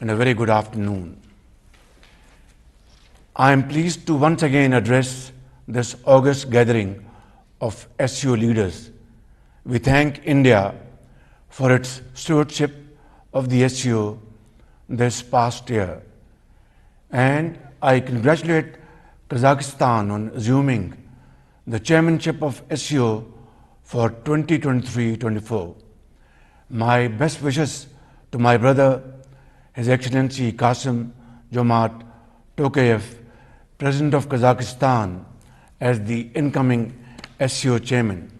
and a very good afternoon. I am pleased to once again address this august gathering of SCO leaders. We thank India for its stewardship of the SCO this past year, and I congratulate Kazakhstan on assuming the chairmanship of SCO for 2023-24. My best wishes to my brother, His Excellency Qasim Jomart Tokayev, President of Kazakhstan, as the incoming SCO chairman.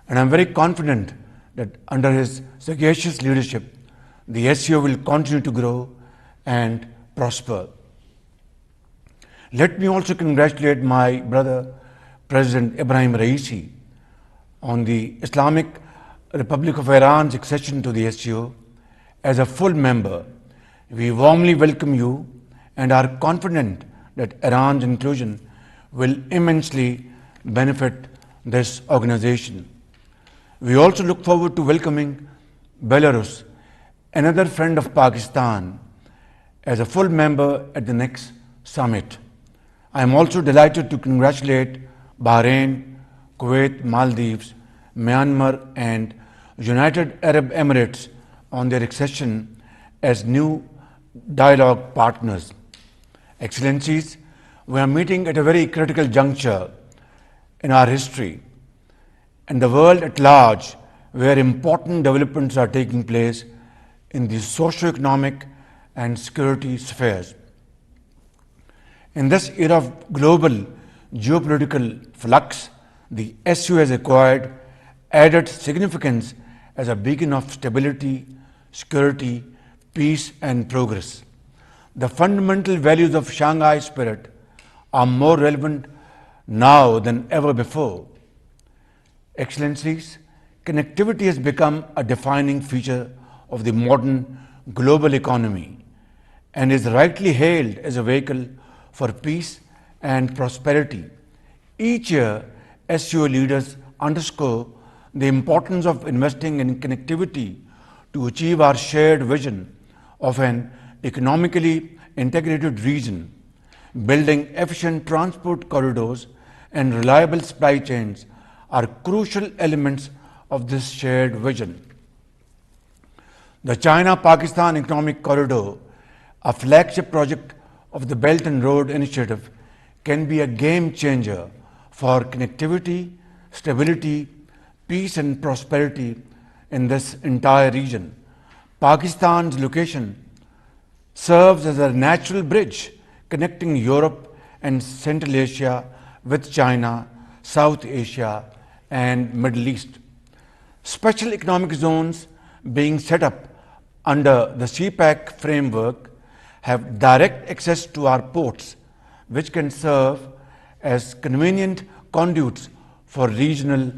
And I'm very confident that under his sagacious leadership, the SCO will continue to grow and prosper. Let me also congratulate my brother, President Ibrahim Raisi, on the Islamic Republic of Iran's accession to the SCO as a full member. We warmly welcome you and are confident that Iran's inclusion will immensely benefit this organization. We also look forward to welcoming Belarus, another friend of Pakistan, as a full member at the next summit. I am also delighted to congratulate Bahrain, Kuwait, Maldives, Myanmar, and United Arab Emirates on their accession as new dialogue partners. Excellencies, we are meeting at a very critical juncture in our history and the world at large, where important developments are taking place in the socio-economic and security spheres. In this era of global geopolitical flux, the SCO has acquired added significance as a beacon of stability, security, peace, and progress. The fundamental values of Shanghai spirit are more relevant now than ever before. Excellencies, connectivity has become a defining feature of the modern global economy and is rightly hailed as a vehicle for peace and prosperity. Each year, SCO leaders underscore the importance of investing in connectivity to achieve our shared vision of an economically integrated region. Building efficient transport corridors and reliable supply chains are crucial elements of this shared vision. The China-Pakistan Economic Corridor, a flagship project of the Belt and Road Initiative, can be a game changer for connectivity, stability, peace and prosperity in this entire region. Pakistan's location serves as a natural bridge connecting Europe and Central Asia with China, South Asia, and Middle East. Special economic zones being set up under the CPEC framework have direct access to our ports, which can serve as convenient conduits for regional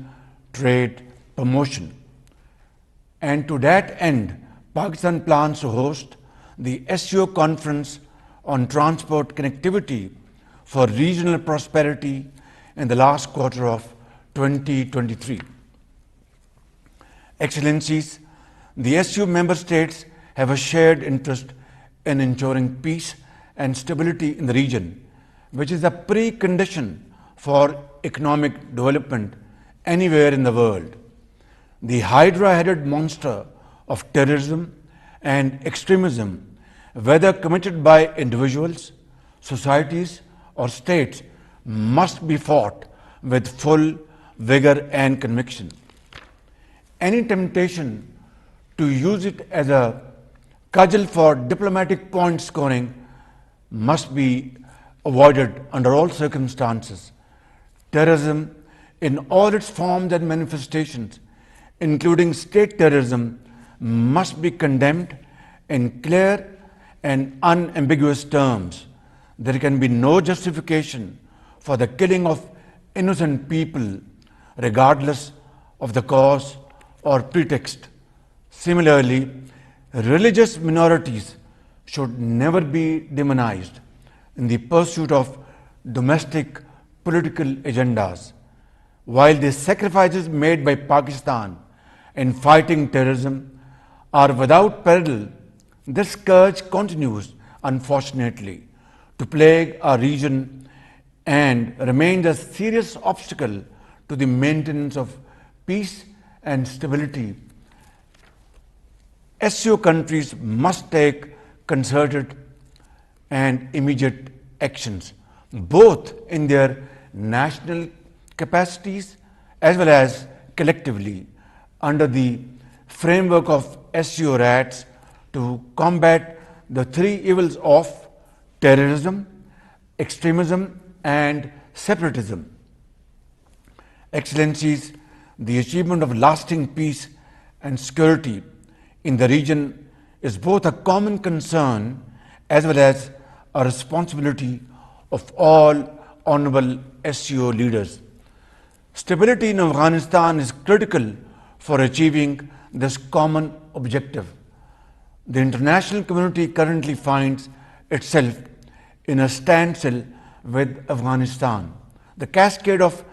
trade promotion. And to that end, Pakistan plans to host the SCO Conference on Transport Connectivity for Regional Prosperity in the last quarter of 2023. Excellencies, the SCO member states have a shared interest in ensuring peace and stability in the region, which is a precondition for economic development anywhere in the world. The hydra-headed monster of terrorism and extremism, whether committed by individuals, societies, or states, must be fought with full vigor and conviction. Any temptation to use it as a cudgel for diplomatic point scoring must be avoided under all circumstances. Terrorism in all its forms and manifestations, including state terrorism, must be condemned in clear and unambiguous terms. There can be no justification for the killing of innocent people, regardless of the cause or pretext. Similarly, religious minorities should never be demonized in the pursuit of domestic political agendas. While the sacrifices made by Pakistan in fighting terrorism are without parallel, This scourge continues, unfortunately, to plague our region and remains a serious obstacle to the maintenance of peace and stability. SCO countries must take concerted and immediate actions, both in their national capacities as well as collectively under the framework of SCO RATs to combat the three evils of terrorism, extremism, and separatism. Excellencies, the achievement of lasting peace and security in the region is both a common concern as well as a responsibility of all honorable SCO leaders. Stability in Afghanistan is critical for achieving this common objective. The international community currently finds itself in a standstill with Afghanistan. The cascade of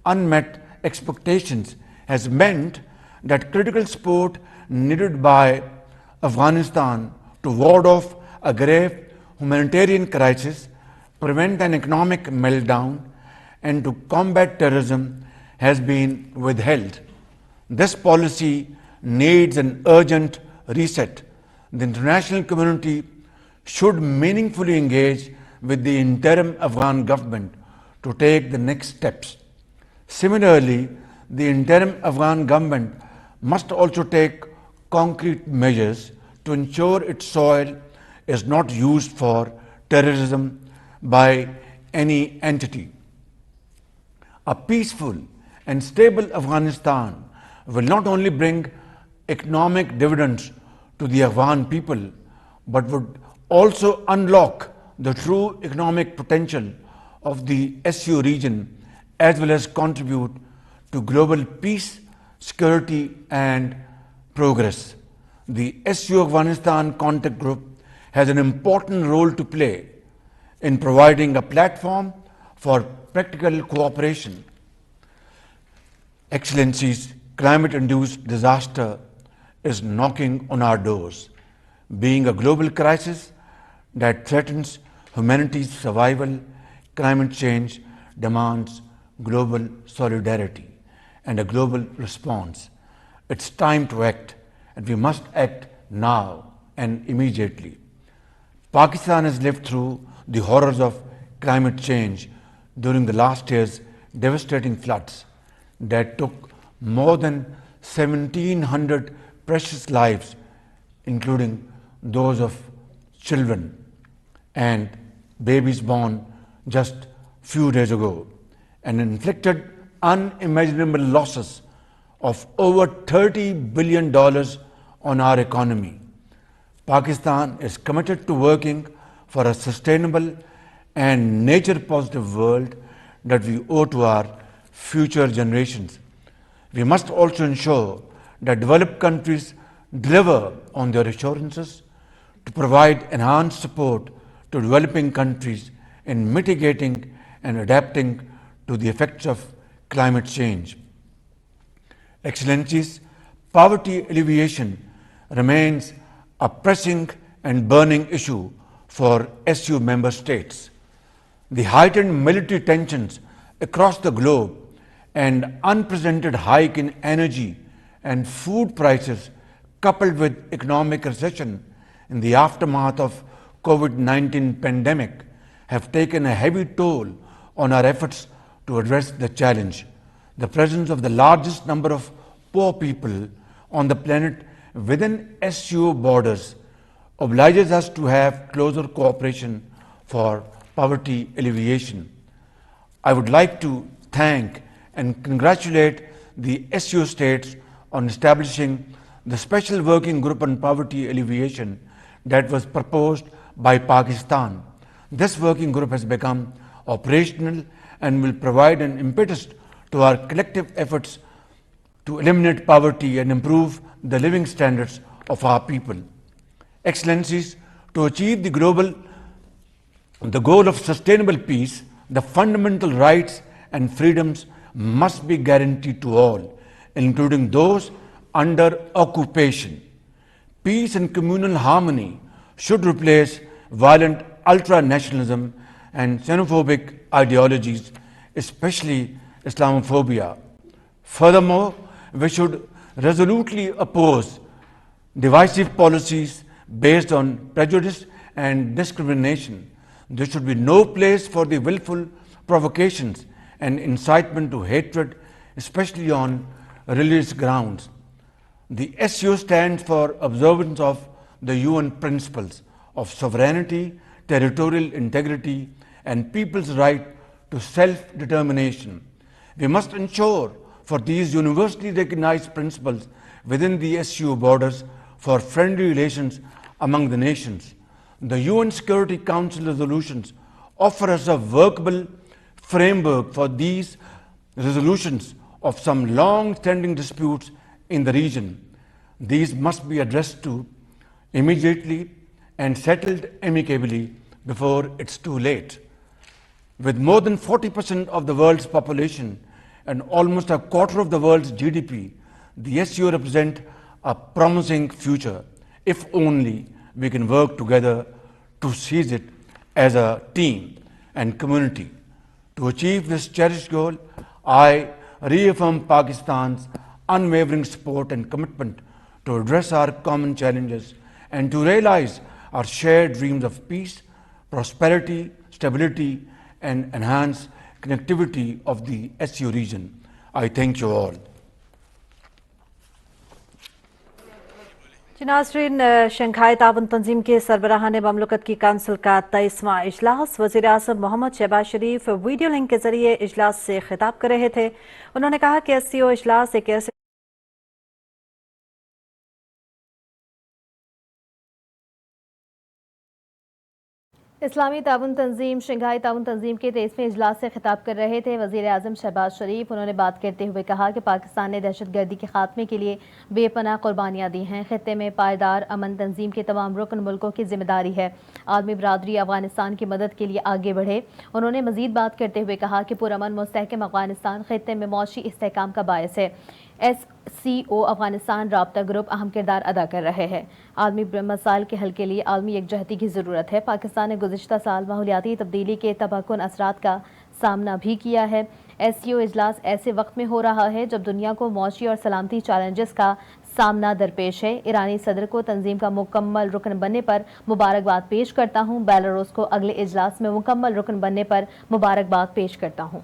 unmet expectations has meant that critical support needed by Afghanistan to ward off a grave humanitarian crisis, prevent an economic meltdown, and to combat terrorism has been withheld. This policy needs an urgent reset. The international community should meaningfully engage with the interim Afghan government to take the next steps. Similarly, the interim Afghan government must also take concrete measures to ensure its soil is not used for terrorism by any entity. A peaceful and stable Afghanistan will not only bring economic dividends to the Afghan people, but would also unlock the true economic potential of the SCO region as well as contribute to global peace, security, and progress. The SCO Afghanistan Contact Group has an important role to play in providing a platform for practical cooperation. Excellencies, climate-induced disaster is knocking on our doors. Being a global crisis that threatens humanity's survival, climate change demands global solidarity and a global response. It's time to act, and we must act now and immediately. Pakistan has lived through the horrors of climate change during the last year's devastating floods that took more than 1,700 precious lives, including those of children and babies born just few days ago, and inflicted unimaginable losses of over $30 billion on our economy. Pakistan is committed to working for a sustainable and nature-positive world that we owe to our future generations. We must also ensure that developed countries deliver on their assurances to provide enhanced support to developing countries in mitigating and adapting to the effects of climate change. Excellencies, poverty alleviation remains a pressing and burning issue for SU member states. The heightened military tensions across the globe and unprecedented hike in energy and food prices, coupled with economic recession in the aftermath of COVID-19 pandemic, have taken a heavy toll on our efforts to address the challenge. The presence of the largest number of poor people on the planet within SCO borders obliges us to have closer cooperation for poverty alleviation. I would like to thank and congratulate the SCO states on establishing the Special Working Group on Poverty Alleviation that was proposed by Pakistan. This working group has become operational and will provide an impetus to our collective efforts to eliminate poverty and improve the living standards of our people. Excellencies, to achieve the goal of sustainable peace, the fundamental rights and freedoms must be guaranteed to all, including those under occupation. Peace and communal harmony should replace violent ultra-nationalism and xenophobic ideologies, especially Islamophobia. Furthermore, we should resolutely oppose divisive policies based on prejudice and discrimination. There should be no place for the willful provocations and incitement to hatred, especially on religious grounds. The SCO stands for observance of the UN principles of sovereignty, territorial integrity, and people's right to self-determination. We must ensure for these universally recognized principles within the SCO borders for friendly relations among the nations. The UN Security Council resolutions offer us a workable framework for these resolutions of some long-standing disputes in the region. These must be addressed to immediately and settled amicably before it's too late. With more than 40% of the world's population and almost a quarter of the world's GDP, the SCO represents a promising future if only we can work together to seize it as a team and community. To achieve this cherished goal, I reaffirm Pakistan's unwavering support and commitment to address our common challenges and to realize our shared dreams of peace, prosperity, stability, and enhanced connectivity of the SCO region. I thank you all. नाज़रीन, Shanghai ताउन तंजीम के सरबराहान ममलकत की council का 23वां इजलास वज़ीर आज़म मोहम्मद शहबाज शरीफ video link के जरिए इजलास से खिताब कर रहे थे। उन्होंने कहा कि SCO इजलास एक ऐसे इस्लामी ताउन तंजीम शंघाई ताउन तंजीम के 23वें इजलास से खिताब कर रहे थे वज़ीर आज़म शहबाज शरीफ। उन्होंने बात करते हुए कहा कि पाकिस्तान ने दहशतगर्दी के खात्मे के लिए बेपनाह कुर्बानियाँ दी हैं। खित्ते में पायदार अमन तंजीम के तमाम रुकन मुल्कों की जिम्मेदारी है आलमी बरादरी अफगानिस्तान की मदद के लिए आगे बढ़े। उन्होंने मजीद बात करते हुए कहा कि पुरअमन मुस्तहकम अफगानिस्तान खित्ते में मौशी इस्तेहकाम का बायस है। SCO अफगानिस्तान राब्ता ग्रुप अहम किरदार अदा कर रहे हैं। आलमी मसाइल के हल के लिए आलमी यकजहती की ज़रूरत है। पाकिस्तान ने गुज़िश्ता साल माहौलियाती तब्दीली के तबाहकुन असरात का सामना भी किया है। SCO इजलास ऐसे वक्त में हो रहा है जब दुनिया को मौशी और सलामती चैलेंजेस का सामना दरपेश है। ईरानी सदर को तंजीम का मुकम्मल रुकन बनने पर मुबारकबाद पेश करता हूँ। बेलारूस को अगले इजलास में मुकम्मल रुकन बनने पर मुबारकबाद पेश करता हूँ।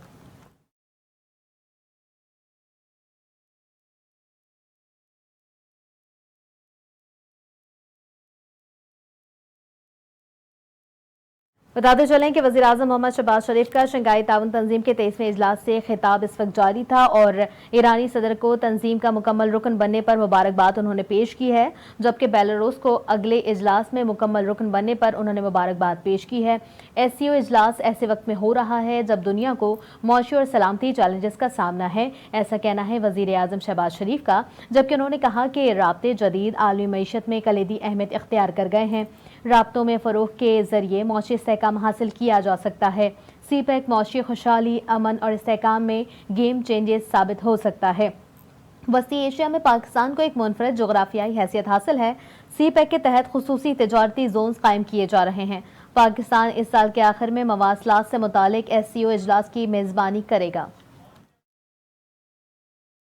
बताते चलें कि वज़ीर आज़म मोहम्मद शहबाज शरीफ का शंघाई ताउन तंजीम के 23वें इजलास से खिताब इस वक्त जारी था और ईरानी सदर को तंजीम का मुकम्मल रुकन बनने पर मुबारकबाद उन्होंने पेश की है, जबकि बेलारूस को अगले इजलास में मुकम्मल रुकन बनने पर उन्होंने मुबारकबाद पेश की है। SCO इजलास ऐसे वक्त में हो रहा है जब दुनिया को मौशी और सलामती चैलेंजेस का सामना है, ऐसा कहना है वज़ीर आज़म शहबाज शरीफ का। जबकि उन्होंने कहा कि राब्ते जदीद आलमी मईशत में कलीदी अहमियत इख्तियार कर गए हैं। राब्तों में फ़रोग़ के ज़रिए मौशी इस्तेहकाम हासिल किया जा सकता है। CPEC मौशी खुशहाली, अमन और इस्तेहकाम में गेम चेंजेस साबित हो सकता है। वसी एशिया में पाकिस्तान को एक मुनफरद जोग्राफियाई हैसियत हासिल है। CPEC के तहत खुसूसी तिजारती जोन्स कायम किए जा रहे हैं। पाकिस्तान इस साल के आखिर में मवासलात से मुतालिक SCO इजलास की मेज़बानी करेगा।